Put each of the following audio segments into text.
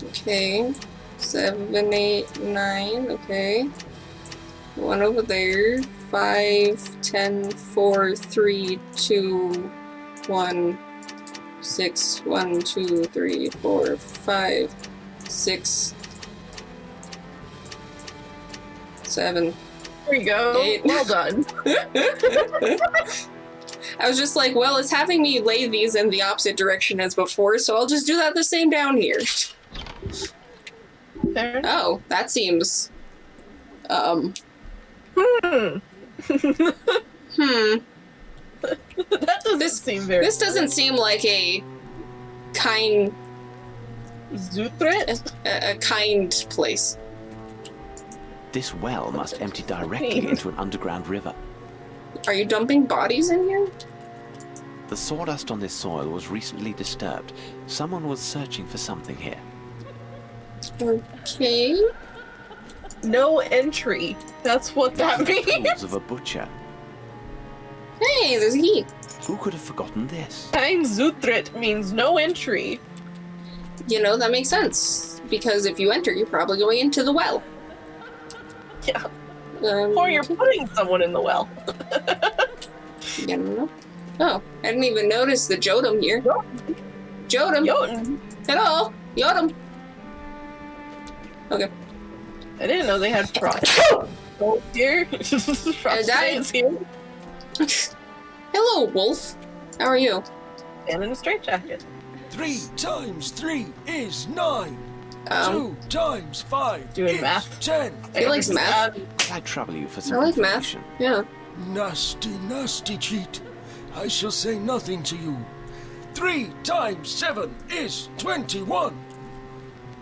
Okay. 7, 8, 9. Okay. One over there. 5, 10, 4, 3, 2, 1, 6, 1, 2, 3, 4, 5, 6, 7. There you go. 8. Well done. I was just like, well, it's having me lay these in the opposite direction as before, so I'll just do that the same down here. There. Oh, that seems... Hmm. That doesn't seem very... This doesn't seem like a kind... Zutret? A kind place. This well must empty directly into an underground river. Are you dumping bodies in here? The sawdust on this soil was recently disturbed. Someone was searching for something here. Okay. No entry. That's what that The means. tools of a butcher. Hey, there's a key. Who could have forgotten this? Kein Zutret means no entry. You know, that makes sense. Because if you enter, you're probably going into the well. Yeah. Or you're putting someone in the well. You don't know. Oh, I didn't even notice the Jodam here. Jodam. Jotun. Hello. Jodam. Okay. I didn't know they had frost. Oh dear. Frost died. is here. Hello, Wolf. How are you? And in a straitjacket. 3 times 3 is 9. 2 Um, times 5 Doing is math. 10. He likes math. Could I trouble you for some I like math. information? Yeah. Nasty, nasty cheat. I shall say nothing to you. 3 times 7 is 21.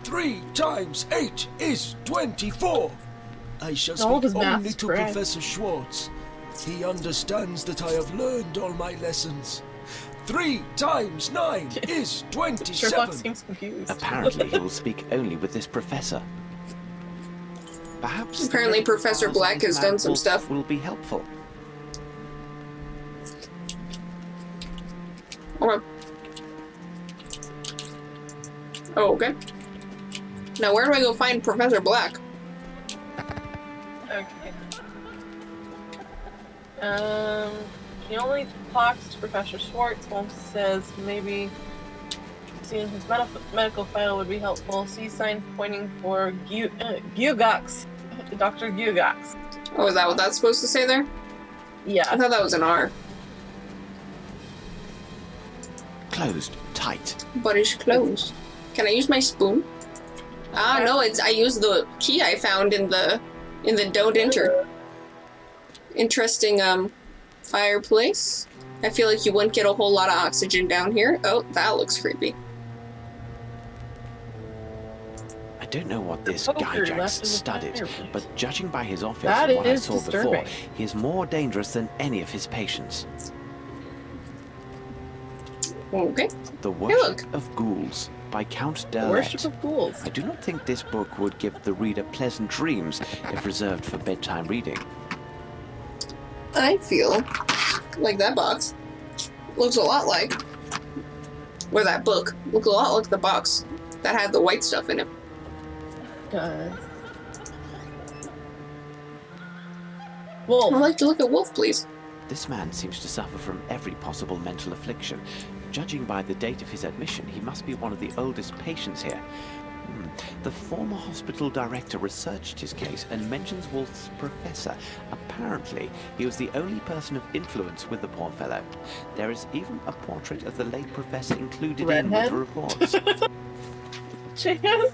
3 times 8 is 24. I shall All speak his math's only to correct. Professor Schwartz. He understands that I have learned all my lessons. 3 times 9 is Sherlock 27. seems confused. Apparently he will speak only with this professor. Perhaps Apparently the Professor files Black of has Mad done some Wolf stuff. will be helpful. Okay. Oh, okay. Now, where do I go find Professor Black? Okay. He only talks to Professor Schwartz. Holmes says maybe seeing his medical file would be helpful. See sign pointing for Gyugox. Dr. Gyugox. Oh, is that what that's supposed to say there? I Yeah. thought that was an R. Closed tight. But it's closed. Can I use my spoon? Ah, no, I used the key I found in the don't enter. Interesting, fireplace. I feel like you wouldn't get a whole lot of oxygen down here. Oh, that looks creepy. I don't know what this Poker guy left Jack's in the studied, fireplace. but judging by his office That and what I is saw disturbing. before, he is more dangerous than any of his patients. Okay. The look. Worship of Ghouls by Count Worship Derlet. of Ghouls. I do not think this book would give the reader pleasant dreams if reserved for bedtime reading. I feel like that box looks a lot like, or that book looked a lot like the box that had the white stuff in it. Does. I'd Wolf. like to look at Wolf, please. This man seems to suffer from every possible mental affliction. Judging by the date of his admission, he must be one of the oldest patients here. The former hospital director researched his case and mentions Wolf's professor. Apparently, he was the only person of influence with the poor fellow. There is even a portrait of the late professor included in with Redhead? the reports. Chance?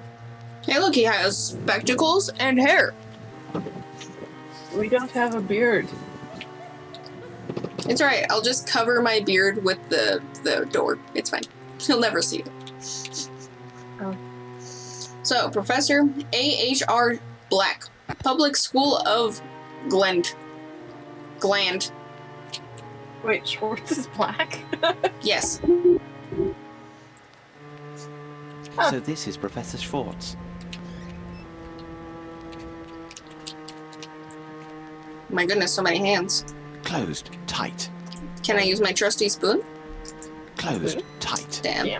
Hey, look, he has spectacles and hair. We don't have a beard. It's alright, I'll just cover my beard with the door. It's fine. He'll never see it. Oh. So, Professor A.H.R. Black, Public School of Gland. Wait, Schwartz is black? Yes. So this is Professor Schwartz. My goodness, so many hands. Closed tight. Can I use my trusty spoon? Closed tight. Damn. Yeah.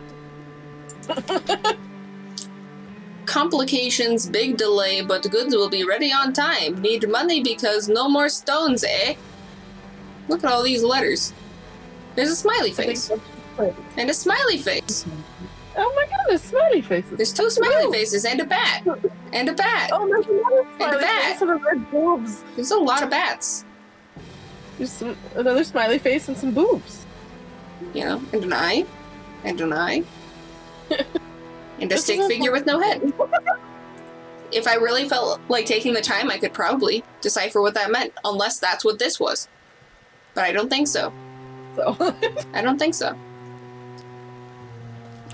complications, big delay, but goods will be ready on time. Need money because no more stones, eh? Look at all these letters. There's a smiley face. And a smiley face. Oh my goodness, smiley faces. There's 2 smiley faces and a bat. And a bat. Oh, there's another And a smiley bat. face and a red boobs. There's a lot of bats. There's another smiley face and some boobs. You know, and an eye. And an eye. And a This stick is a- figure with no head. If I really felt like taking the time, I could probably decipher what that meant, unless that's what this was. But I don't think so. So, I don't think so.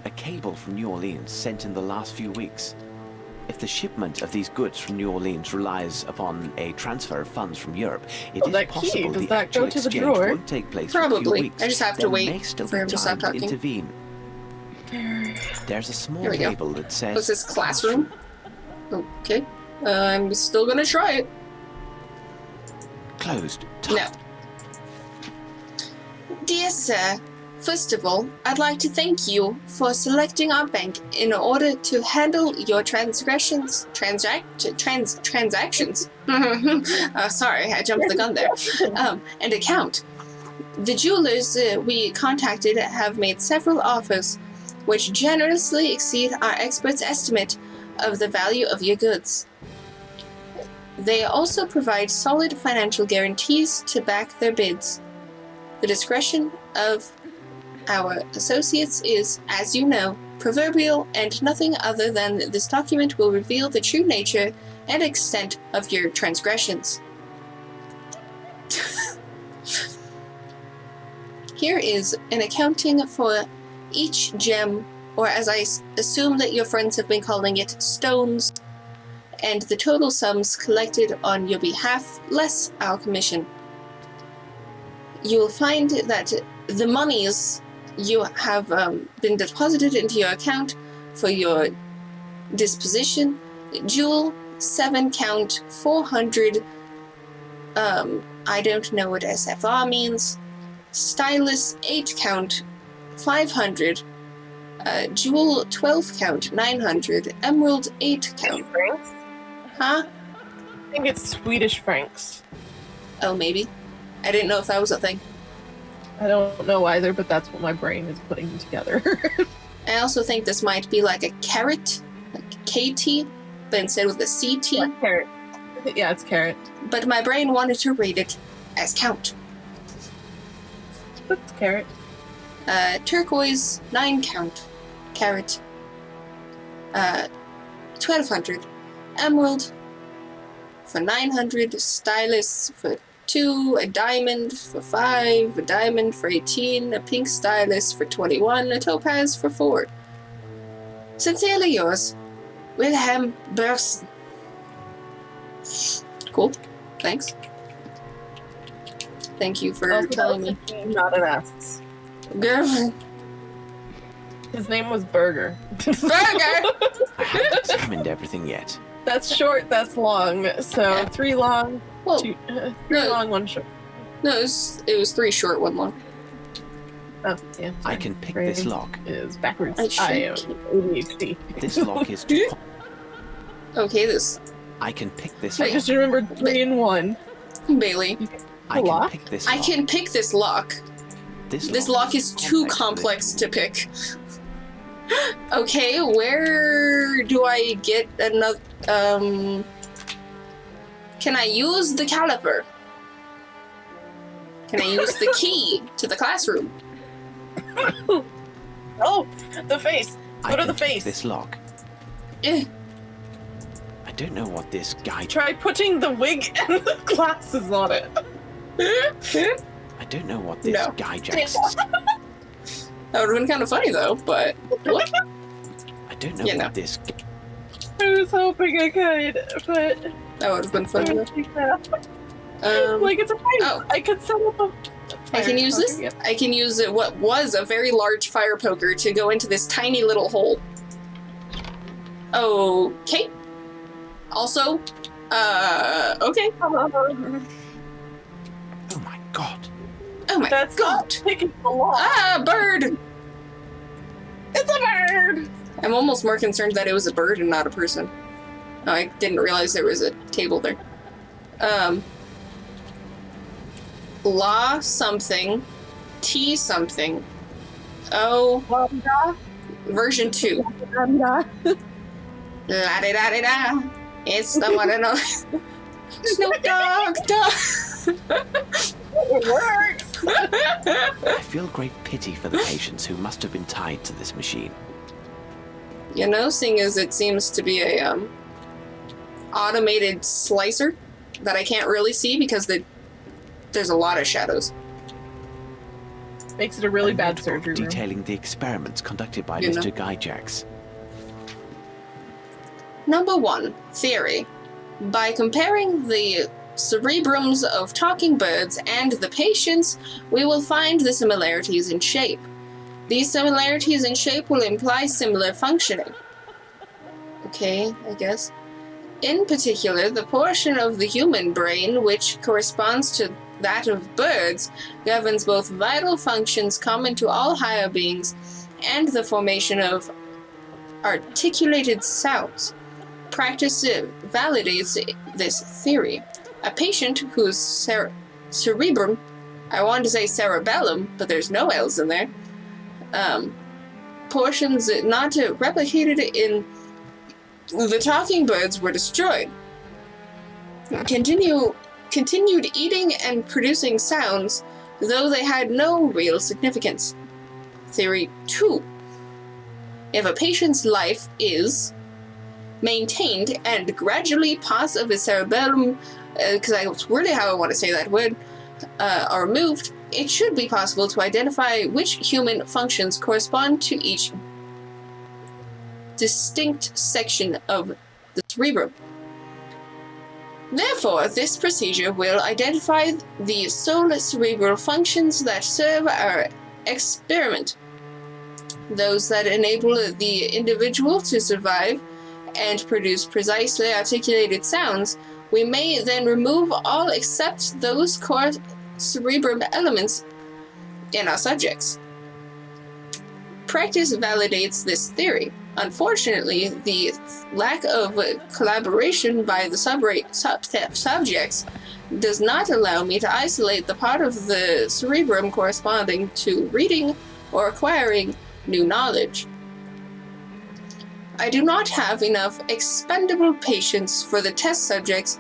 A cable from New Orleans sent in the last few weeks. If the shipment of these goods from New Orleans relies upon a transfer of funds from Europe, it is that key, possible does the that actual go to the exchange drawer? won't take place for a few Probably. weeks. I just have to There wait may still for be him to stop time talking. intervene. There's a small Here we go. label that says... What's this, classroom? Okay. I'm still gonna try it. Closed. No. Dear sir, first of all, I'd like to thank you for selecting our bank in order to handle your transactions. Sorry, I jumped the gun there. And account. The jewelers we contacted have made several offers, which generously exceed our experts' estimate of the value of your goods. They also provide solid financial guarantees to back their bids. The discretion of our associates is, as you know, proverbial, and nothing other than this document will reveal the true nature and extent of your transgressions. Here is an accounting for each gem, or as I assume that your friends have been calling it, stones, and the total sums collected on your behalf, less our commission. You will find that the monies you have been deposited into your account for your disposition, jewel 7 count 400, I don't know what SFR means, stylus 8 count 500, jewel 12 count 900, emerald 8 count. francs? Huh? I think it's Swedish francs. Oh, maybe. I didn't know if that was a thing. I don't know either, but that's what my brain is putting together. I also think this might be like a carat, like KT, but instead with a CT. Yeah, carrot. Yeah, it's carrot. But my brain wanted to read it as count. It's carrot. Turquoise 9 count, carat, 1200. Emerald for 900, stylus for 2, a diamond for 5, a diamond for 18, a pink stylus for 21, a topaz for 4. Sincerely yours, Wilhelm Burson. Cool. Thanks. Thank you for Also, telling me. Not an ass. Girl. His name was Burger. Burger! I haven't examined everything yet. That's short, that's long. So 3 long, Well, 2, 3 no. long, 1 short. No, it was 3 short, 1 long. Oh, yeah. I sorry. can pick Brain this lock. Is backwards. I I am should- ADHD. This lock is too... Okay, this I can pick this I lock. just remembered 3 and 1. Bailey. I can lock? pick this I lock. can pick this lock. This lock is too complex to pick. Okay, where do I get another? Can I use the caliper? Can I use the key to the classroom? Oh, the face. I Go to can the pick face. this lock. Eh. I don't know what this guy... Try putting the wig and the glasses on it. I don't know what this No. guy jacks... That would have been kind of funny though, but what? I don't know Yeah, what no. this... I was hoping I could, but That would have been I funny. don't think that. Like it's a pipe. oh. I could set up a. I can use this. Yeah. I can use what was a very large fire poker to go into this tiny little hole. Okay. Also, okay. Oh my god. Oh my That's god. not picking the lock. Ah, bird! It's a bird. I'm almost more concerned that it was a bird and not a person. Oh, I didn't realize there was a table there. La something, T something. Oh, version 2. La-di-da-di-da. It's the one and only Snoop Dogg. It works! I feel great pity for the patients who must have been tied to this machine. You know, seeing as it seems to be a automated slicer that I can't really see because there's a lot of shadows. Makes it a really bad notebook surgery room. detailing the experiments conducted by You know. Mr. Gyjax. Number 1, theory. By comparing the cerebrums of talking birds and the patients, we will find the similarities in shape. These similarities in shape will imply similar functioning. Okay, I guess. In particular, the portion of the human brain which corresponds to that of birds governs both vital functions common to all higher beings and the formation of articulated sounds. Practice validates this theory. A patient whose cerebrum, I wanted to say cerebellum, but there's no L's in there, portions not replicated in the talking birds were destroyed. Continued eating and producing sounds, though they had no real significance. Theory 2. If a patient's life is maintained and gradually parts of his cerebellum, because that's really how I want to say that word, are removed, it should be possible to identify which human functions correspond to each distinct section of the cerebrum. Therefore, this procedure will identify the sole cerebral functions that serve our experiment, those that enable the individual to survive and produce precisely articulated sounds. We may then remove all except those core cerebrum elements in our subjects. Practice validates this theory. Unfortunately, the lack of collaboration by the subjects does not allow me to isolate the part of the cerebrum corresponding to reading or acquiring new knowledge. I do not have enough expendable patients for the test subjects,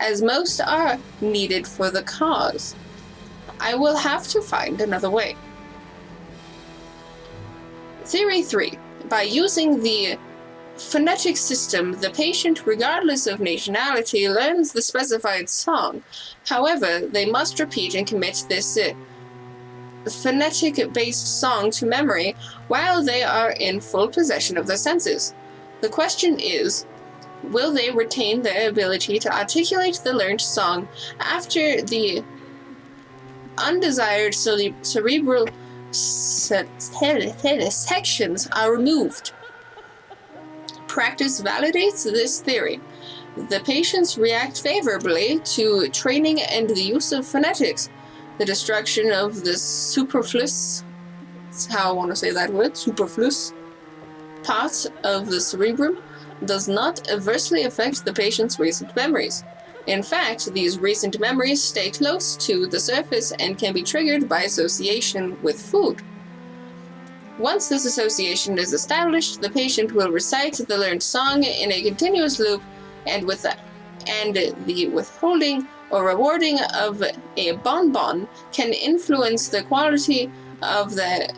as most are needed for the cause. I will have to find another way. Theory 3. By using the phonetic system, the patient, regardless of nationality, learns the specified song. However, they must repeat and commit this phonetic-based song to memory while they are in full possession of their senses. The question is, will they retain their ability to articulate the learned song after the undesired cerebral sections are removed? Practice validates this theory. The patients react favorably to training and the use of phonetics. The destruction of the superfluous, that's how I want to say that word, superfluous parts of the cerebrum does not adversely affect the patient's recent memories. In fact, these recent memories stay close to the surface and can be triggered by association with food. Once this association is established, the patient will recite the learned song in a continuous loop, and the withholding or rewarding of a bonbon can influence the quality of the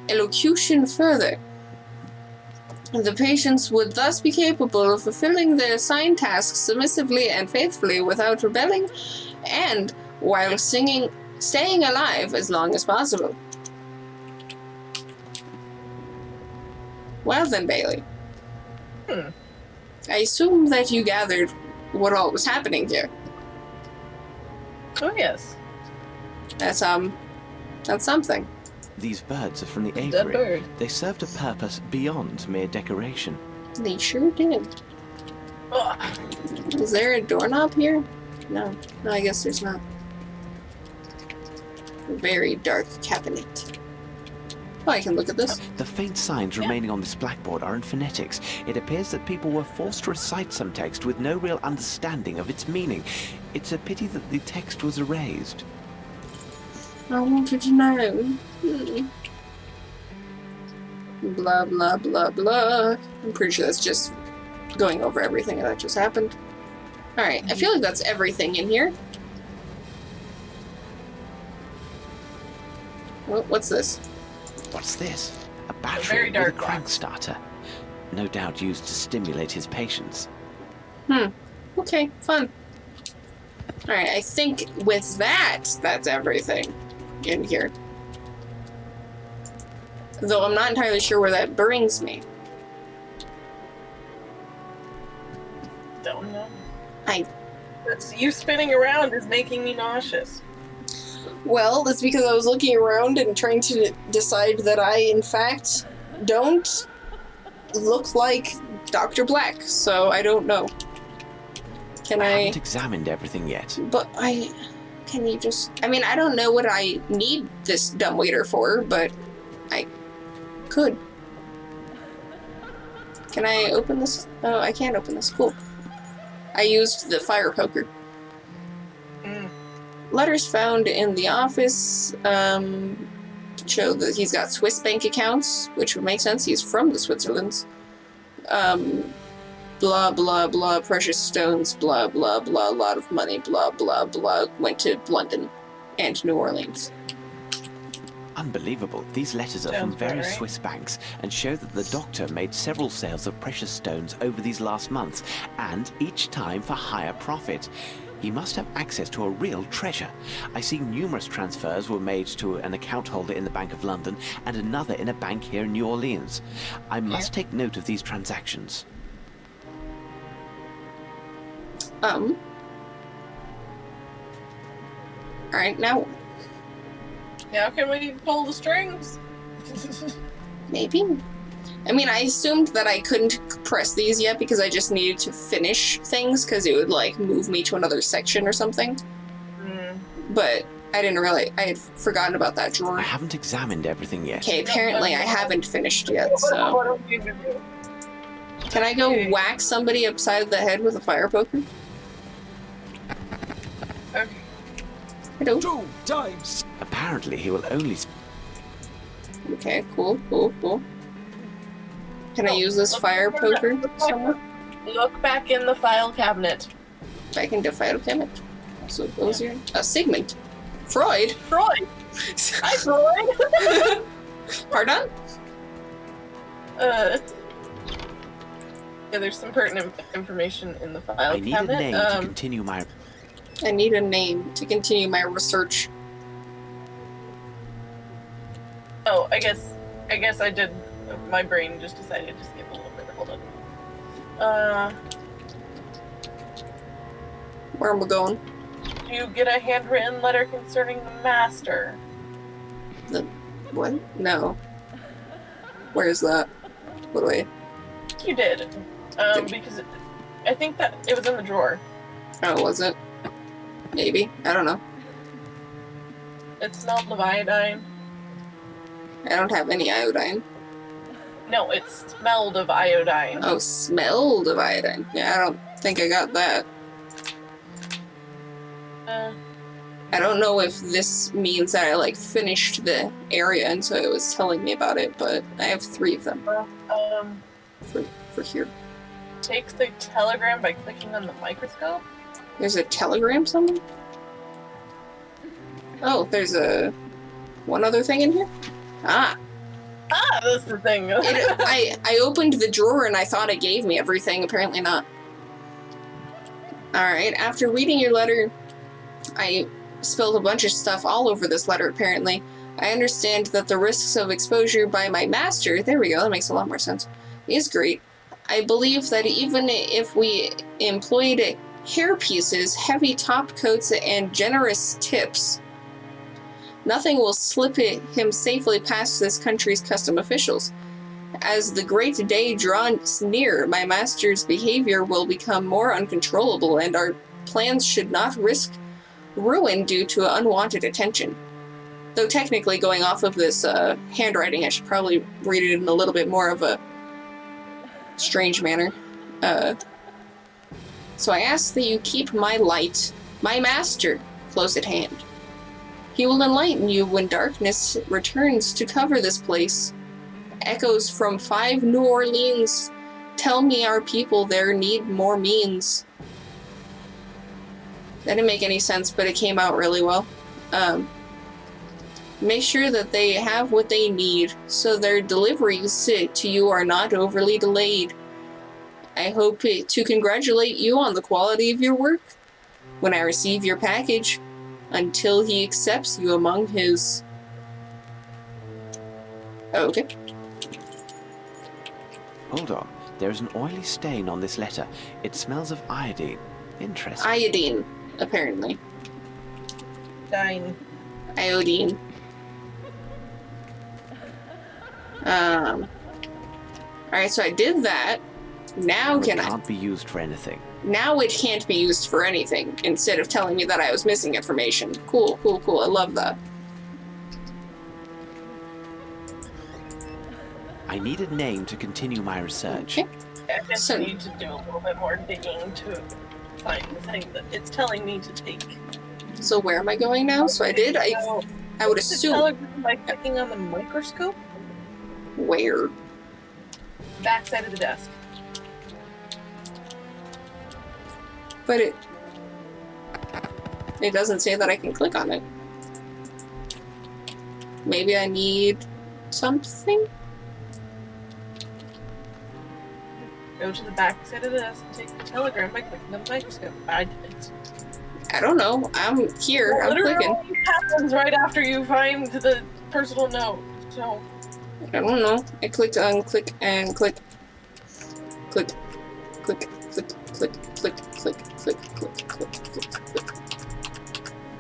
elocution further. The patients would thus be capable of fulfilling their assigned tasks submissively and faithfully without rebelling, and while staying alive as long as possible. Well then, Bailey. I assume that you gathered what all was happening here. Oh yes. That's something. These birds are from the Dead aviary. bird. They served a purpose beyond mere decoration. They sure did. Ugh. Is there a doorknob here? No, I guess there's not. A very dark cabinet. Oh, I can look at this. The faint signs remaining on this blackboard are in phonetics. It appears that people were forced to recite some text with no real understanding of its meaning. It's a pity that the text was erased. I wanted to know. Blah, blah, blah, blah. I'm pretty sure that's just going over everything that just happened. Alright, I feel like that's everything in here. What's this? What's this? A Very battery with a dark crank box. starter. No doubt used to stimulate his patience. Okay, fun. Alright, I think with that's everything in here. Though I'm not entirely sure where that brings me. Don't know. I You spinning around is making me nauseous. Well, that's because I was looking around and trying to decide that I, in fact, don't look like Dr. Black, so I don't know. Can I I... haven't examined everything yet. But can you just... I mean, I don't know what I need this dumbwaiter for, but I could. Can I open this? Oh, I can't open this. Cool. I used the fire poker. Letters found in the office show that he's got Swiss bank accounts, which would make sense. He's from the Switzerlands. Blah, blah, blah, precious stones, blah, blah, blah, a lot of money, blah, blah, blah, went to London and New Orleans. Unbelievable. These letters are from Sounds about various right. Swiss banks and show that the doctor made several sales of precious stones over these last months, and each time for higher profit. He must have access to a real treasure. I see numerous transfers were made to an account holder in the Bank of London and another in a bank here in New Orleans. I must take note of these transactions. Alright, now, Now can we pull the strings? maybe? I mean, I assumed that I couldn't press these yet because I just needed to finish things because it would, like, move me to another section or something. But I didn't realize, I had forgotten about that I drawer. haven't examined everything yet. Okay, apparently I haven't finised yet, so... What are we gonna do? Can I go Okay. whack somebody upside the head with a fire poker? Okay. Hello? 2 times. Apparently he will only... Okay, cool, cool, cool. Can I use this fire poker somewhere? Look back in the file cabinet. Back into file cabinet. So those are Sigmund. Freud? Freud! Hi, Freud! Pardon? Yeah, there's some pertinent information in the file I need cabinet. a name to continue my... I need a name to continue my research. Oh, I guess I did. My brain just decided to skip a little bit. Hold on. Where am I going? Do you get a handwritten letter concerning the master? The what? No. Where is that? What do I? You did. Because I think that it was in the drawer. Oh, was it? Maybe. I don't know. It smelled of iodine. I don't have any iodine. No, it smelled of iodine. Oh, smelled of iodine. Yeah, I don't think I got that. I don't know if this means that I, like, finished the area and so it was telling me about it, but I have 3 of them for here. Take the telegram by clicking on the microscope. There's a telegram somewhere? Oh, there's one other thing in here? Ah. Ah, that's the thing. I opened the drawer and I thought it gave me everything. Apparently not. Alright, after reading your letter, I spilled a bunch of stuff all over this letter, apparently. I understand that the risks of exposure by my master, there we go, that makes a lot more sense, is great. I believe that even if we employed hair pieces, heavy top coats, and generous tips, nothing will slip him safely past this country's custom officials. As the great day draws near, my master's behavior will become more uncontrollable, and our plans should not risk ruin due to unwanted attention. Though technically, going off of this handwriting, I should probably read it in a little bit more of a strange manner. So I ask that you keep my light, my master, close at hand. He will enlighten you when darkness returns to cover this place. Echoes from 5 New Orleans tell me our people there need more means. That didn't make any sense, but it came out really well. Make sure that they have what they need, so their deliveries to you are not overly delayed. I hope to congratulate you on the quality of your work when I receive your package, until he accepts you among his. Okay. Hold on. There's an oily stain on this letter. It smells of iodine. Interesting. Iodine, apparently. Dying. Iodine. Alright, so I did that. Now It can I? can't be used for anything. Now it can't be used for anything, instead of telling me that I was missing information. Cool, cool, cool. I love that. I need a name to continue my research. Okay. I just So- need to do a little bit more digging to find the thing that it's telling me to take. So where am I going now? So I did. I would The assume. telegram by clicking on the microscope. Where? Backside of the desk. But it doesn't say that I can click on it. Maybe I need something? Go to the backside of the desk and take the telegram by clicking on the microscope. I didn't. I don't know. I'm here. I'm clicking. Literally happens right after you find the personal note. So I don't know. I clicked on click and click. Click. Click. Click. Click. Click. Click. Click. Click. Click. Click. Click.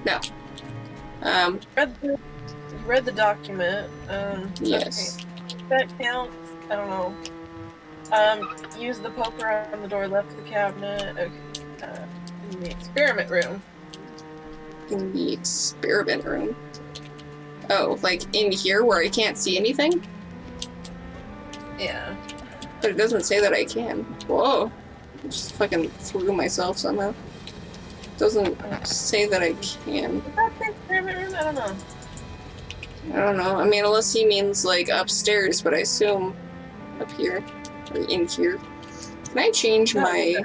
No. you read the document. Yes. Okay. That counts. I don't know. Use the poker on the door left of the cabinet. Okay. In the experiment room. In the experiment room. Oh, like in here where I can't see anything? Yeah. But it doesn't say that I can. Whoa. I just fucking threw myself somehow. Doesn't say that I can. Is that the experiment room? I don't know. I don't know. I mean, unless he means like upstairs, but I assume up here. Or in here. Can I change my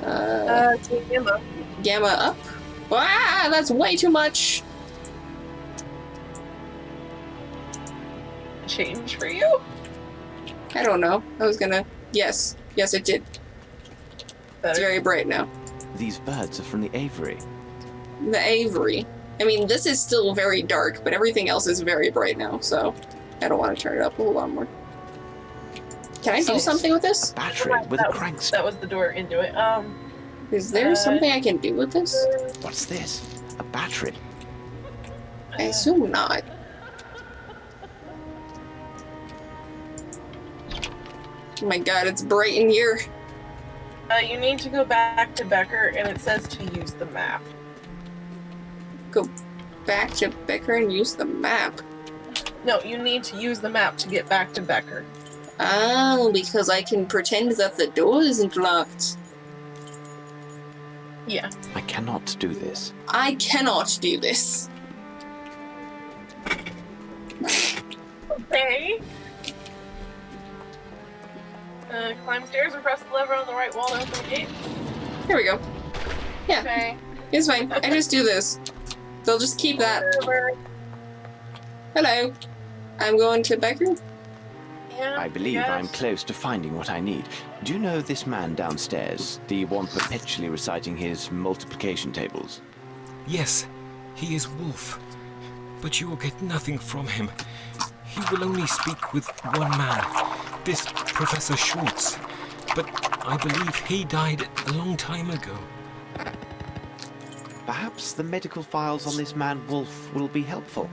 Gamma. gamma up? Ah, that's way too much! Change for you? I don't know. I was gonna... Yes. Yes, it did. It's Better. very bright now. These birds are from the aviary. The Avery. I mean, this is still very dark, but everything else is very bright now, so I don't want to turn it up a whole lot more. Can I do Oh. something with this? Battery with a That crankshaft. was the door into it. Is there something I can do with this? What's this? A battery. I assume not. Oh my god, it's bright in here. You need to go back to Becker, and it says to use the map. Go back to Becker and use the map. No, you need to use the map to get back to Becker. Oh, because I can pretend that the door isn't locked. Yeah. I cannot do this. I cannot do this. Okay. Climb stairs or press the lever on the right wall to open the gate. Here we go. Yeah, Okay. it's fine. I just do this. They'll just keep that. Hello. I'm going to Becker. Yeah, I believe yes. I'm close to finding what I need. Do you know this man downstairs? The one perpetually reciting his multiplication tables? Yes, he is Wolf. But you will get nothing from him. He will only speak with one man, this Professor Schwartz. But I believe he died a long time ago. Perhaps the medical files on this man Wolf will be helpful.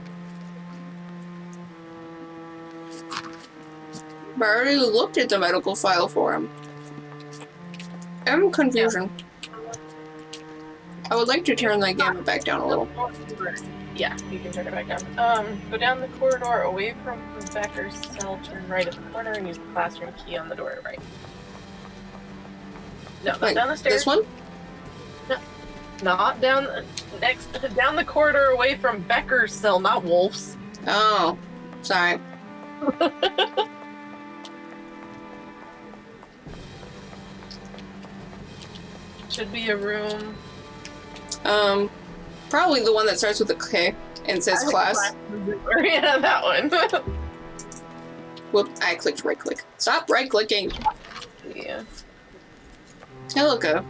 But I already looked at the medical file for him. I'm confusion. I would like to turn the gamma back down a little. Yeah, you can turn it back down. Go down the corridor away from Becker's cell, turn right at the corner, and use the classroom key on the door right. No, not Wait, down the stairs. this one? No, not down down the corridor away from Becker's cell, not Wolf's. Oh, sorry. Should be a room. Probably the one that starts with a K and says class. Yeah, that one. Whoop, I clicked right click. Stop right clicking. Yeah. I look a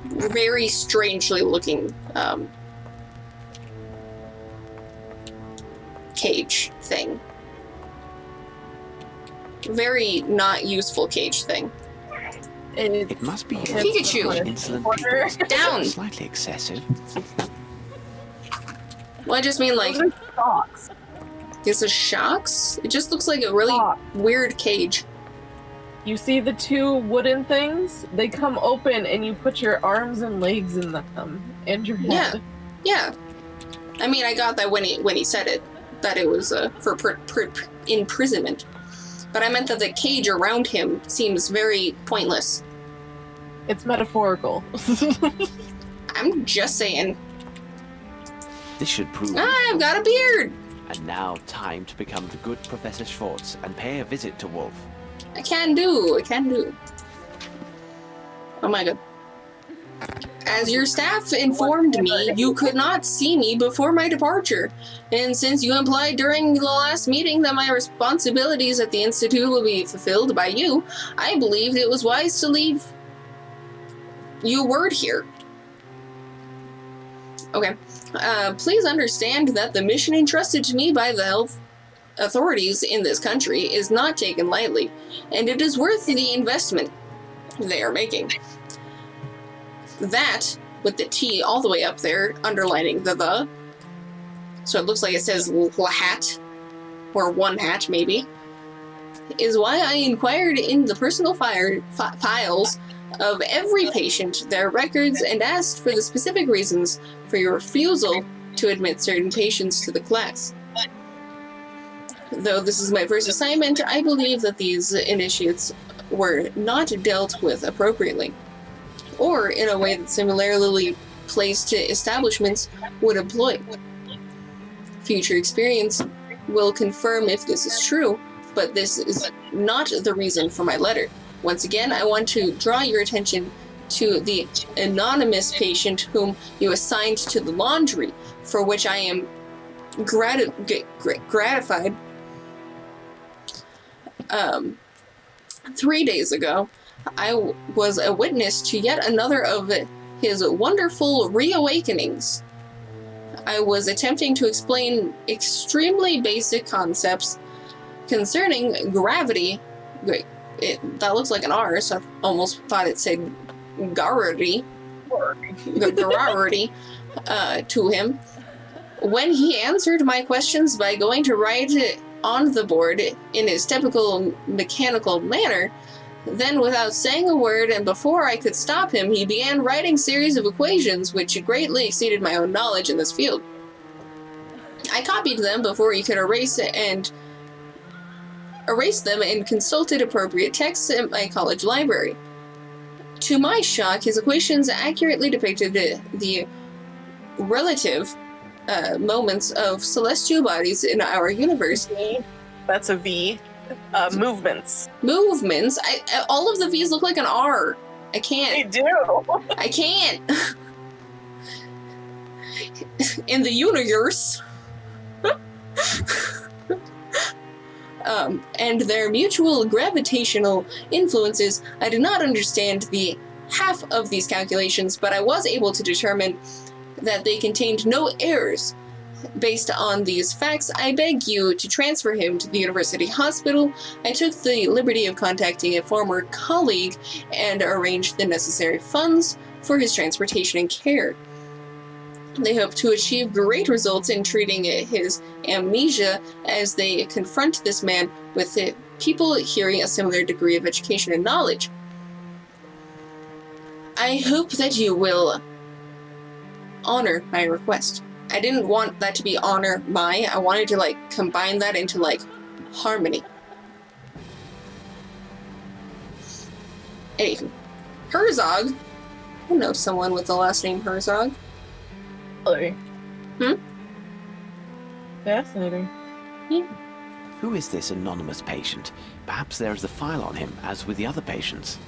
very strangely looking cage thing. Very not useful cage thing. It must be Pikachu. insolent Order. people. Down. Slightly excessive. Well, I just mean like Those are socks. this is shocks. It just looks like a really weird cage. You see the two wooden things? They come open and you put your arms and legs in them and your head. Yeah. I mean, I got that when he said it, that it was for imprisonment. But I meant that the cage around him seems very pointless. It's metaphorical. I'm just saying. This should prove. I've got a beard! And now, time to become the good Professor Schwartz and pay a visit to Wolf. I can do. Oh my god. As your staff informed me, you could not see me before my departure. And since you implied during the last meeting that my responsibilities at the Institute will be fulfilled by you, I believed it was wise to leave you word here. Okay. Please understand that the mission entrusted to me by the health authorities in this country is not taken lightly, and it is worth the investment they are making. That, with the T all the way up there, underlining the, so it looks like it says hat, or one hat maybe, is why I inquired in the personal files of every patient, their records, and asked for the specific reasons for your refusal to admit certain patients to the class. Though this is my first assignment, I believe that these initiates were not dealt with appropriately, or in a way that similarly placed establishments would employ. Future experience will confirm if this is true, but this is not the reason for my letter. Once again, I want to draw your attention to the anonymous patient whom you assigned to the laundry, for which I am gratified. 3 days ago, I was a witness to yet another of his wonderful reawakenings. I was attempting to explain extremely basic concepts concerning gravity. That looks like an R, so I almost thought it said garrity. Garrity to him. When he answered my questions by going to write on the board in his typical mechanical manner, then without saying a word and before I could stop him, he began writing series of equations which greatly exceeded my own knowledge in this field. I copied them before he could erase them and consulted appropriate texts in my college library. To my shock, his equations accurately depicted the relative moments of celestial bodies in our universe. That's a V. Movements. Movements? All of the V's look like an R. I can't. They do. I can't. In the universe. And their mutual gravitational influences, I did not understand the half of these calculations, but I was able to determine that they contained no errors. Based on these facts, I beg you to transfer him to the university hospital. I took the liberty of contacting a former colleague and arranged the necessary funds for his transportation and care. They hope to achieve great results in treating his amnesia as they confront this man with people hearing a similar degree of education and knowledge. I hope that you will honor my request. I didn't want that to be honor my. I wanted to, like, combine that into, like, harmony. Anywho. Herzog. I know someone with the last name Herzog. Really? Hmm? Fascinating. Yeah. Who is this anonymous patient? Perhaps there is a file on him, as with the other patients.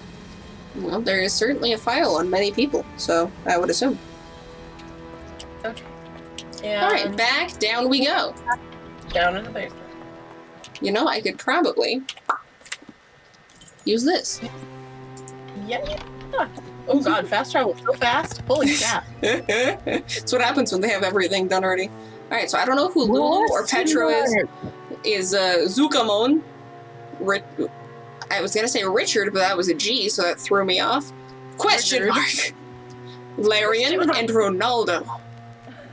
Well, there is certainly a file on many people, so I would assume. Okay. And Alright, back down we go. down in the basement. You know, I could probably use this. Yeah. Oh god, fast travel so fast. Holy crap. That's what happens when they have everything done already. Alright, so I don't know who Lulu or Petro is. Is Zukamon. I was gonna say Richard, but that was a G, so that threw me off. Question Richard. mark. Larian and Ronaldo.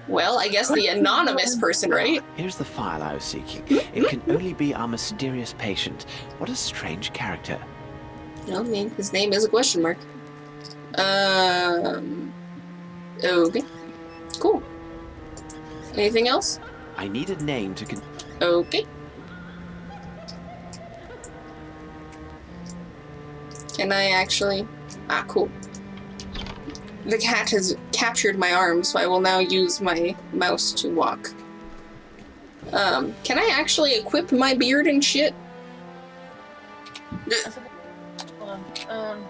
Well, I guess the anonymous person, right? Here's the file I was seeking. It can only be our mysterious patient. What a strange character. No, I mean, his name is a question mark. Okay. Cool. Anything else? I need a name to Okay. Can I actually... Ah, cool. The cat has captured my arm, so I will now use my mouse to walk. Can I actually equip my beard and shit? Hold on.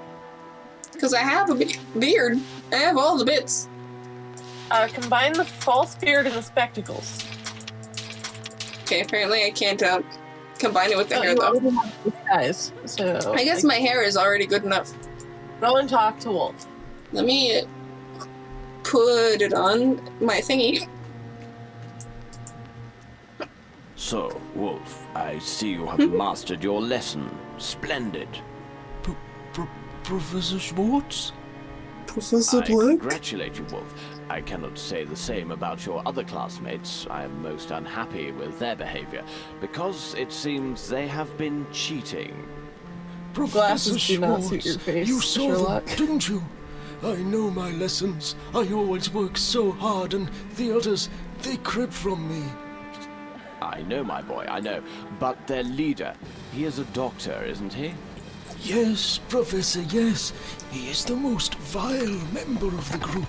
Because I have a beard. I have all the bits. Combine the false beard and the spectacles. Okay, apparently I can't combine it with the hair, you though. already have these guys, so I guess my hair is already good enough. go and talk to Wolf. Let me put it on my thingy. So, Wolf, I see you have mastered your lesson. Splendid. Professor Schwartz? Professor I congratulate you, Wolf. I cannot say the same about your other classmates. I am most unhappy with their behavior, because it seems they have been cheating. Professor Glasses do not Schwartz, suit your face, you saw Sherlock. them, didn't you? I know my lessons. I always work so hard, and the others, they crib from me. I know, my boy, I know. But their leader, he is a doctor, isn't he? Yes, Professor, yes. He is the most vile member of the group.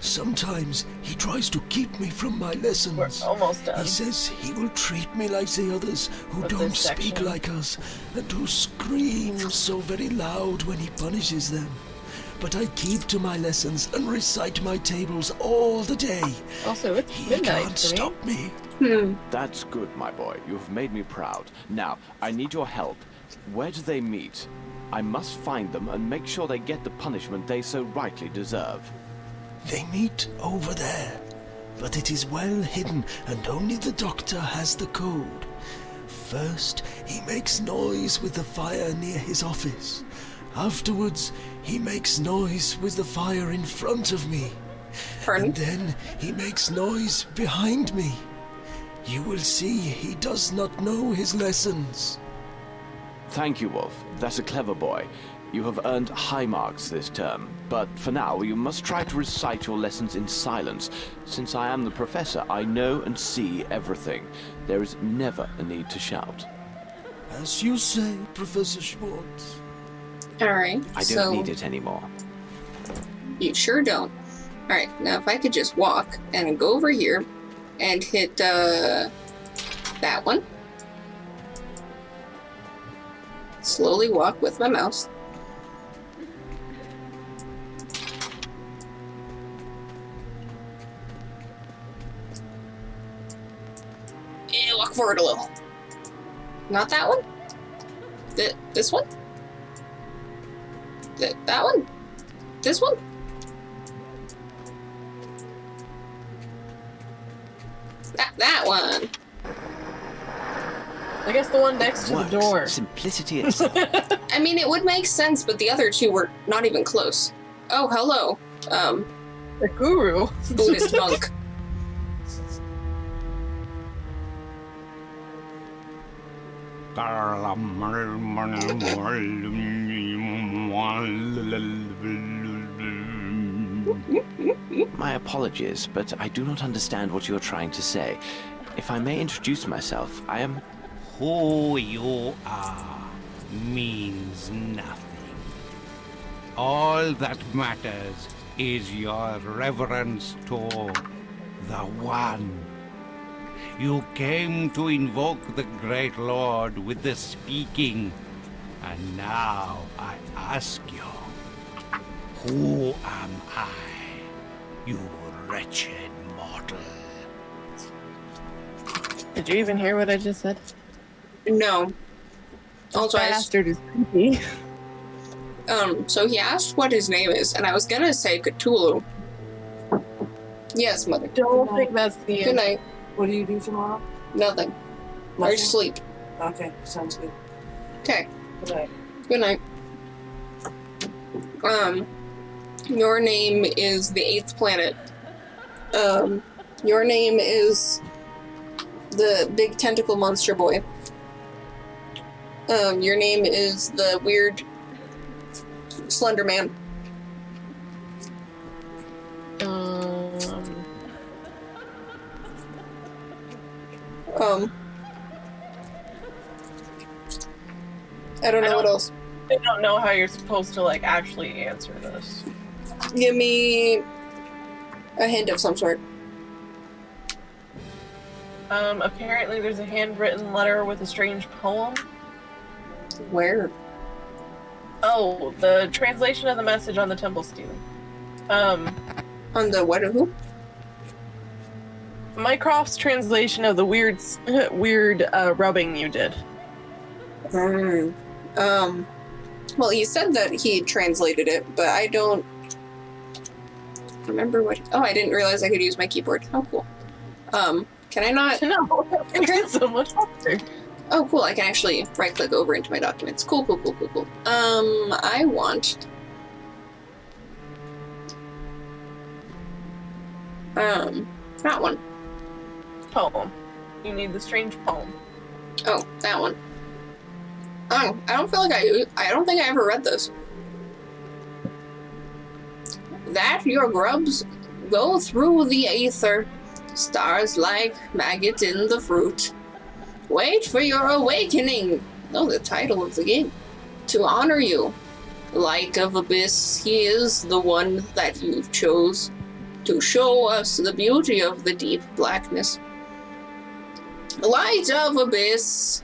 Sometimes he tries to keep me from my lessons. We're almost done. He says he will treat me like the others who With don't this speak section. like us and who scream so very loud when he punishes them. But I keep to my lessons and recite my tables all the day. Also, it's He midnight can't for me. stop me. That's good, my boy. You have made me proud. Now, I need your help. Where do they meet? I must find them and make sure they get the punishment they so rightly deserve. They meet over there, but it is well hidden and only the doctor has the code. First, he makes noise with the fire near his office. Afterwards, he makes noise with the fire in front of me. Pardon? And then he makes noise behind me. You will see he does not know his lessons. Thank you, Wolf. That's a clever boy. You have earned high marks this term, but for now you must try to recite your lessons in silence. Since I am the professor, I know and see everything. There is never a need to shout. As you say, Professor Schwartz. Alright, I don't so need it anymore. you sure don't. Alright, now if I could just walk and go over here and hit that one. Slowly walk with my mouse. And walk forward a little. Not that one? This one? That one? This one? That one. I guess the one next to the Works. door. Simplicity itself. I mean, it would make sense, but the other two were not even close. Oh, hello. The guru. Buddhist monk. My apologies, but I do not understand what you are trying to say. If I may introduce myself, I am... Who you are means nothing. All that matters is your reverence to the One. You came to invoke the Great Lord with the speaking, and now I ask you, who am I, you wretched mortal? Did you even hear what I just said? No. This Also, bastard is creepy. So he asked what his name is, and I was gonna say Cthulhu. Yes, mother. Don't think that's the Good night. What do you do tomorrow? Nothing. Or Nothing? sleep. Okay, sounds good. Okay. Good night. Good night. Your name is the 8th planet. Your name is the big tentacle monster boy. Your name is the weird Slender Man. I don't know what else. I don't know how you're supposed to like actually answer this. Give me a hint of some sort. Apparently there's a handwritten letter with a strange poem. Where? Oh, the translation of the message on the temple stele. On the what? Who? Mycroft's translation of the weird rubbing you did. Well, he said that he translated it, but I don't remember what. Oh, I didn't realize I could use my keyboard. How cool. Can I not? No, it's so much faster. Oh, cool. I can actually right-click over into my documents. Cool. I want... that one. Poem. You need the strange poem. Oh, that one. Oh, I don't feel like I don't think I ever read this. That your grubs go through the aether, stars like maggots in the fruit. Wait for your awakening. Oh, the title of the game. To honor you. Light of Abyss, he is the one that you've chose to show us the beauty of the deep blackness. Light of Abyss,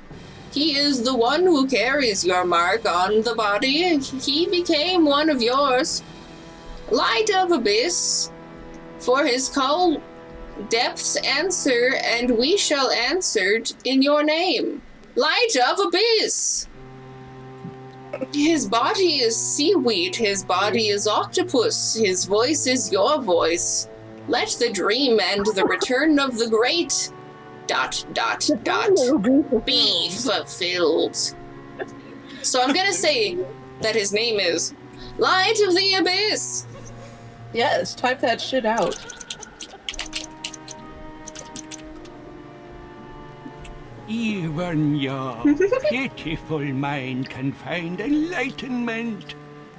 he is the one who carries your mark on the body. He became one of yours. Light of Abyss, for his call, depths answer, and we shall answer in your name. Light of Abyss! His body is seaweed, his body is octopus, his voice is your voice. Let the dream and the return of the great... ... be fulfilled. So I'm gonna say that his name is Light of the Abyss! Yes, type that shit out. Even your pitiful mind can find enlightenment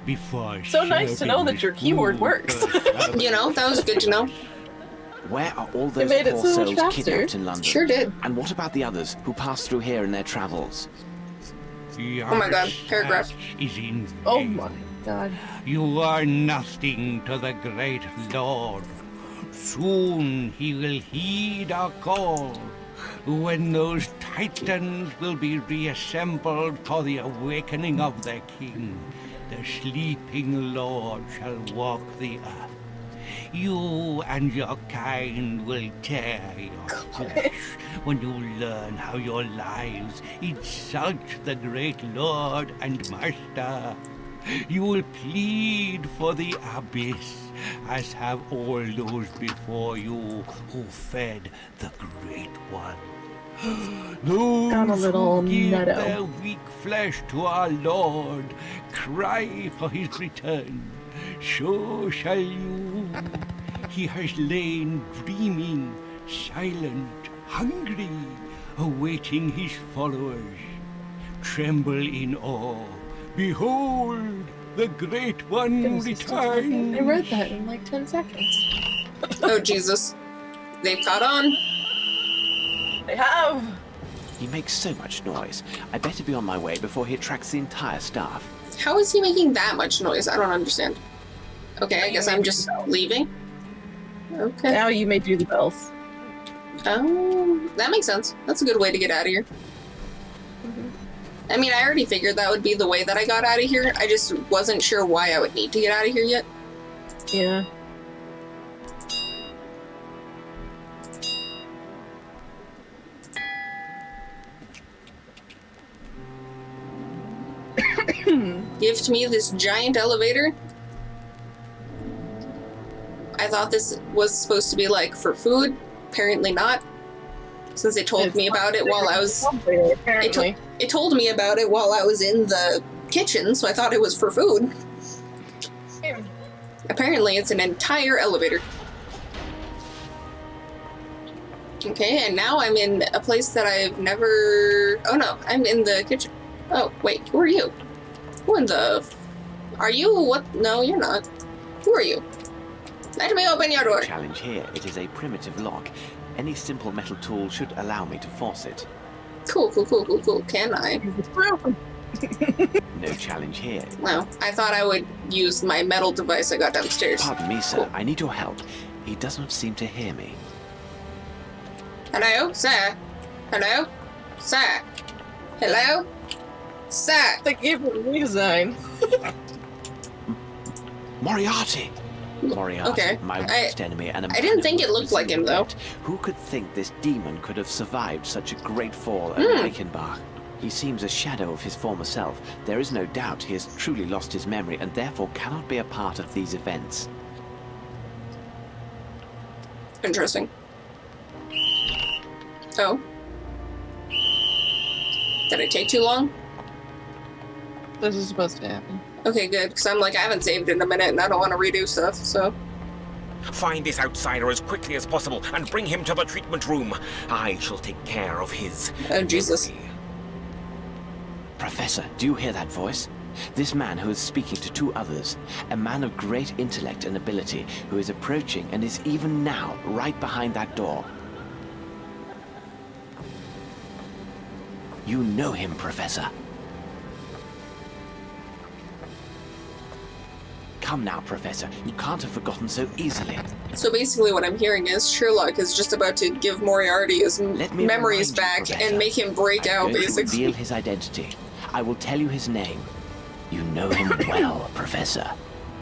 before. So nice to know that your keyboard works. You know, that was good to know. Where are all those made it poor so much souls faster. kidnapped in London? Sure did. And what about the others who passed through here in their travels? Oh my god, paragraph. Is in Oh vain. my god. You are nothing to the great Lord. Soon he will heed our call, when those titans will be reassembled for the awakening of their king. The sleeping Lord shall walk the earth. You and your kind will tear your flesh when you learn how your lives insult the great Lord and Master. You will plead for the abyss, as have all those before you who fed the Great One. Those Got a little who give meadow. their weak flesh to our Lord cry for his return. So shall you. He has lain dreaming, silent, hungry, awaiting his followers. Tremble in awe. Behold, The Great One returns. I read that in like 10 seconds. Oh, Jesus. They've caught on. They have! He makes so much noise. I better be on my way before he attracts the entire staff. How is he making that much noise? I don't understand. Okay, I guess I'm just leaving. Okay. Now you may do the bells. Oh, that makes sense. That's a good way to get out of here. I mean, I already figured that would be the way that I got out of here. I just wasn't sure why I would need to get out of here yet. Yeah. Gift me this giant elevator. I thought this was supposed to be like for food. Apparently not. Since it told me about it while I was... Apparently. It told me about it while I was in the kitchen, so I thought it was for food. Apparently it's an entire elevator. Okay, and now I'm in a place that I've never... Oh no, I'm in the kitchen. Oh, wait, who are you? Who in the... Are you what? No, you're not. Who are you? Let me open your door. Challenge here. It is a primitive lock. Any simple metal tool should allow me to force it. Cool. Can I? No challenge here. No, I thought I would use my metal device I got downstairs. Pardon me, sir. Cool. I need your help. He doesn't seem to hear me. Hello, sir? Hello? Sir? Hello? Sir? They gave it a redesign. Moriarty! Moriarty, Okay. my worst enemy and a I didn't man think who it looked was like him, though. regret. Who could think this demon could have survived such a great fall at Reichenbach? He seems a shadow of his former self. There is no doubt he has truly lost his memory and therefore cannot be a part of these events. Interesting. Oh. Did it take too long? This is supposed to happen. Okay, good, because I'm like, I haven't saved in a minute and I don't want to redo stuff, so... Find this outsider as quickly as possible and bring him to the treatment room. I shall take care of his... Oh, Jesus. memory. Professor, do you hear that voice? This man who is speaking to two others, a man of great intellect and ability, who is approaching and is even now right behind that door. You know him, Professor. Come now, Professor. You can't have forgotten so easily. So basically what I'm hearing is Sherlock is just about to give Moriarty his Let me memories remind you, back Professor, and make him break I'm out, going to basically. reveal his identity. I will tell you his name. You know him well, Professor.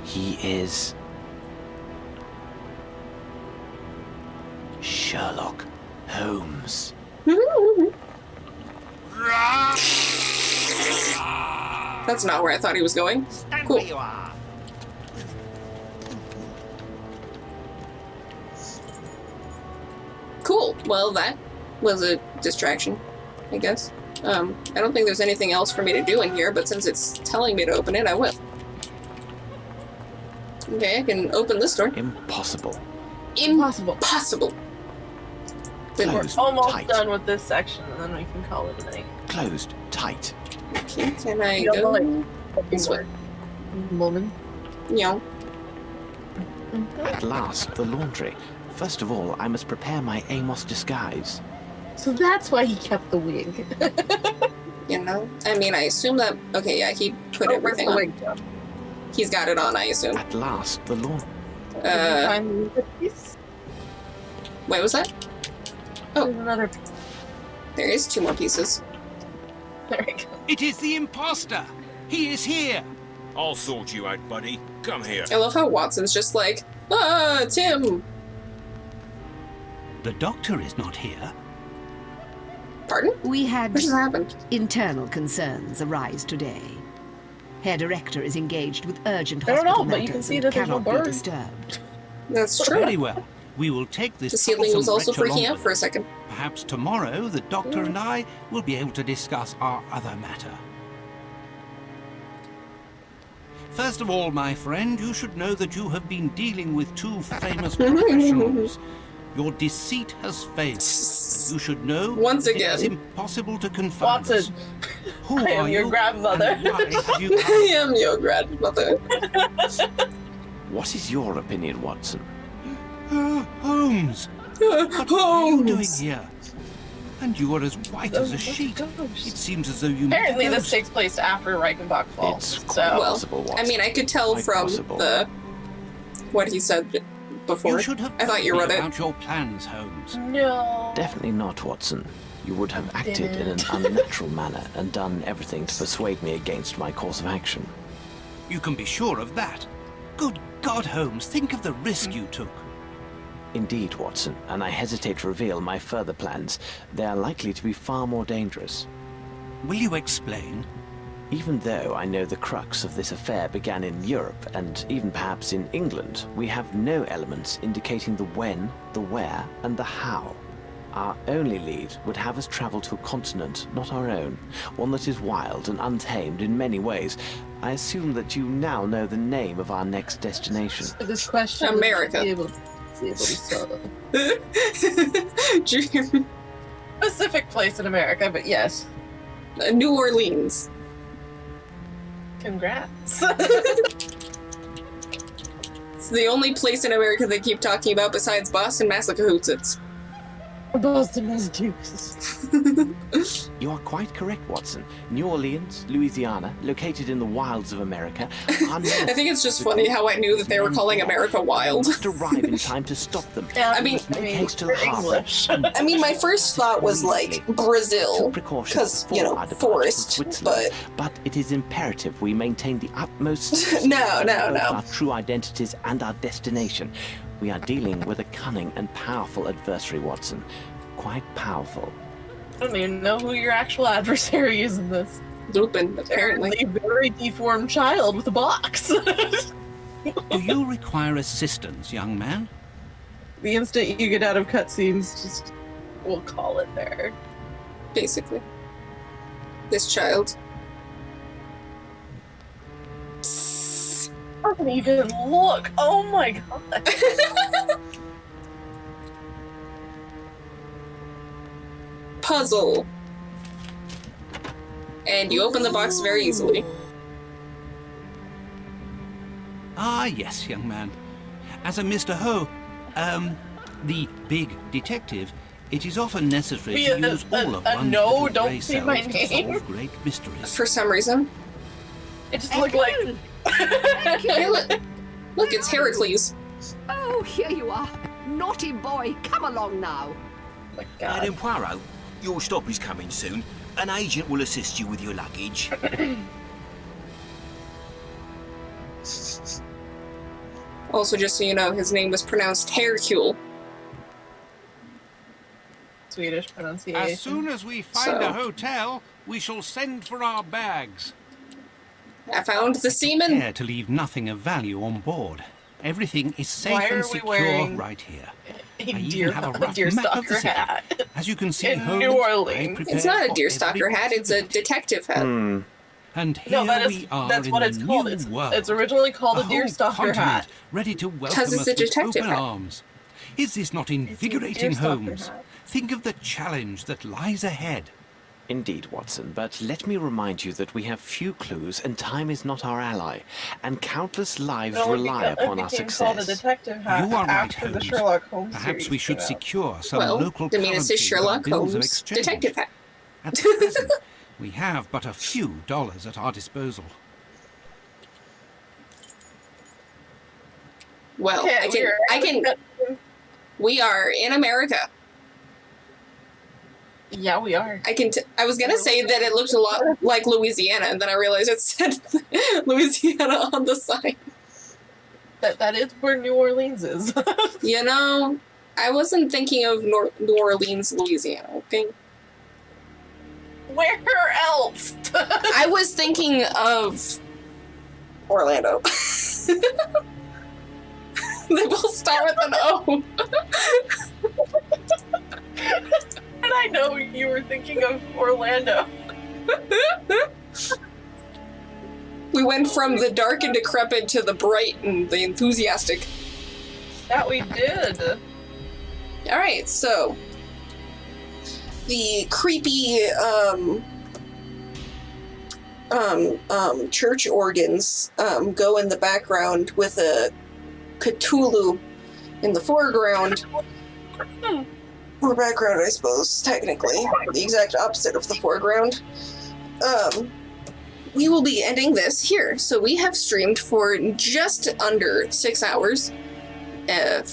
He is... Sherlock Holmes. That's not where I thought he was going. Cool. Cool. Well, that was a distraction, I guess. I don't think there's anything else for me to do in here, but since it's telling me to open it, I will. Okay, I can open this door. Impossible. Impossible. We're Closed almost tight. done with this section, and then we can call it a night. Closed tight. Okay, can I You don't go know, like, this way? Woman. Yeah. At last, the laundry. First of all, I must prepare my Amos disguise. So that's why he kept the wig. You know? I mean, I assume that... Okay, yeah, he put everything on. He's got it on, I assume. At last, the laundry. Find the piece. Wait, was that? There's another. There is 2 more pieces. There we go. It is the imposter! He is here! I'll sort you out, buddy. Come here. I love how Watson's just like, ah, it's him! The doctor is not here. Pardon? We had What just happened? internal concerns arise today. Herr Director is engaged with urgent I don't hospital know, but you matters can see and that there's no cannot be bird. disturbed. That's true. Very well. We will take this. The ceiling was also troublesome freaking rectal out for a second. Perhaps tomorrow the doctor and I will be able to discuss our other matter. First of all, my friend, you should know that you have been dealing with 2 famous professionals. Your deceit has failed. You should know Once that it is again. impossible to confide us. Watson. Who I am are your you? grandmother. And why have you I come? am your grandmother. What is your opinion, Watson? Holmes! What are you doing Holmes. here? And you are as white as a sheet. It seems as though you Apparently, met a this ghost. takes place after Reichenbach falls. It's quite so, possible, Watson. I mean, I could tell Quite from possible. what he said before. You should have I thought told you me wrote it. about your plans, Holmes. no. Definitely not, Watson. You would have acted in an unnatural manner and done everything to persuade me against my course of action. You can be sure of that. Good God, Holmes, think of the risk you took. Indeed, Watson, and I hesitate to reveal my further plans. They are likely to be far more dangerous. Will you explain? Even though I know the crux of this affair began in Europe, and even perhaps in England, we have no elements indicating the when, the where, and the how. Our only lead would have us travel to a continent not our own, one that is wild and untamed in many ways. I assume that you now know the name of our next destination. This question America. Be able to solve. Dream. Specific place in America, but yes. New Orleans. Congrats. It's the only place in America they keep talking about besides Boston, Massachusetts. Boston, Massachusetts. You are quite correct, Watson. New Orleans, Louisiana, located in the wilds of America. I think it's just funny how I knew that they were calling America wild. Must arrive in time to stop them. Yeah, I mean, Make haste to the we're harbor. English. I mean, my first thought was like Brazil, because, you know, forest, but it is imperative we maintain the utmost No, of no, both no. our true identities and our destination. We are dealing with a cunning and powerful adversary, Watson. Quite powerful. I don't even know who your actual adversary is in this. Lupin, apparently. A very deformed child with a box. Do you require assistance, young man? The instant you get out of cutscenes, just we'll call it there. Basically. This child. Doesn't even look. Oh my god. Puzzle. And you open the box very easily. Ah, yes, young man. As a Mr. Ho, the big detective, it is often necessary Be to a- use all of a one's no, little don't grey say my cells to name. solve great mysteries. For some reason. It just looked like. Hey, look, it's Heracles. Oh, here you are. Naughty boy, come along now. Oh my god. Madam Poirot, your stop is coming soon. An agent will assist you with your luggage. Also, just so you know, his name was pronounced Hercule. Swedish pronunciation. As soon as we find So- a hotel, we shall send for our bags. I found the seaman. Care to leave nothing of value on board. Everything is safe Why are and we secure wearing right here. a I even deer, have a a rough deer map of the stalker city. hat. As you can see, In Holmes, New I Orleans. prepared It's not a for deerstalker every hat, it's a possibility. detective hat. And here No, that is, we are that's in what the it's called. new It's, world. it's originally called a whole deer stalker continent hat. ready to welcome Because it's us a with detective open hat. arms. Is this not It's a invigorating, deerstalker Holmes? hat. Think of the challenge that lies ahead. Indeed, Watson, but let me remind you that we have few clues and time is not our ally, and countless lives No, it rely became- upon it our became called a success. detective hat You are right, after the Holmes. Sherlock Holmes Perhaps series we should came out. secure some Well, local I mean, it says currency Sherlock with our bills of Holmes exchange. detective hat. At present, we have but a few dollars at our disposal. Well, Okay, we are in America. Yeah, we are. I was gonna say that it looked a lot like Louisiana, and then I realized it said Louisiana on the sign. That is where New Orleans is. You know, I wasn't thinking of New Orleans, Louisiana, okay? Where else? I was thinking of Orlando. They both start with an O. And I know you were thinking of Orlando. We went from the dark and decrepit to the bright and the enthusiastic. That we did. Alright, so the creepy church organs go in the background with a Cthulhu in the foreground. Or background, I suppose, technically. The exact opposite of the foreground. We will be ending this here. So we have streamed for just under 6 hours. And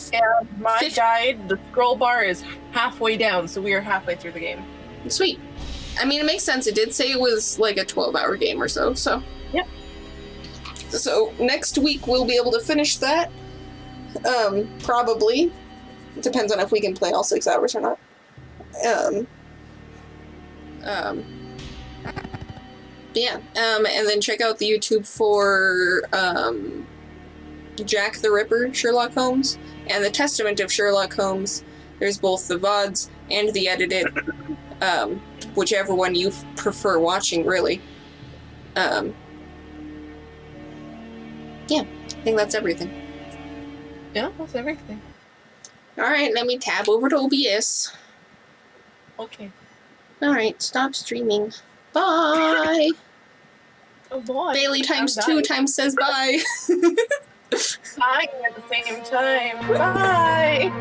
my guide, the scroll bar is halfway down, so we are halfway through the game. Sweet. I mean, it makes sense. It did say it was like a 12-hour game or so, so. Yep. So next week we'll be able to finish that. Probably. It depends on if we can play all 6 hours or not. Yeah. And then check out the YouTube for Jack the Ripper, Sherlock Holmes, and the Testament of Sherlock Holmes. There's both the VODs and the edited, whichever one you prefer watching, really. Yeah, I think that's everything. Yeah, that's everything. Alright, let me tab over to OBS. Okay. Alright, stop streaming. Bye! Oh boy. Bailey times 2 times says bye. Bye at the same time. Bye!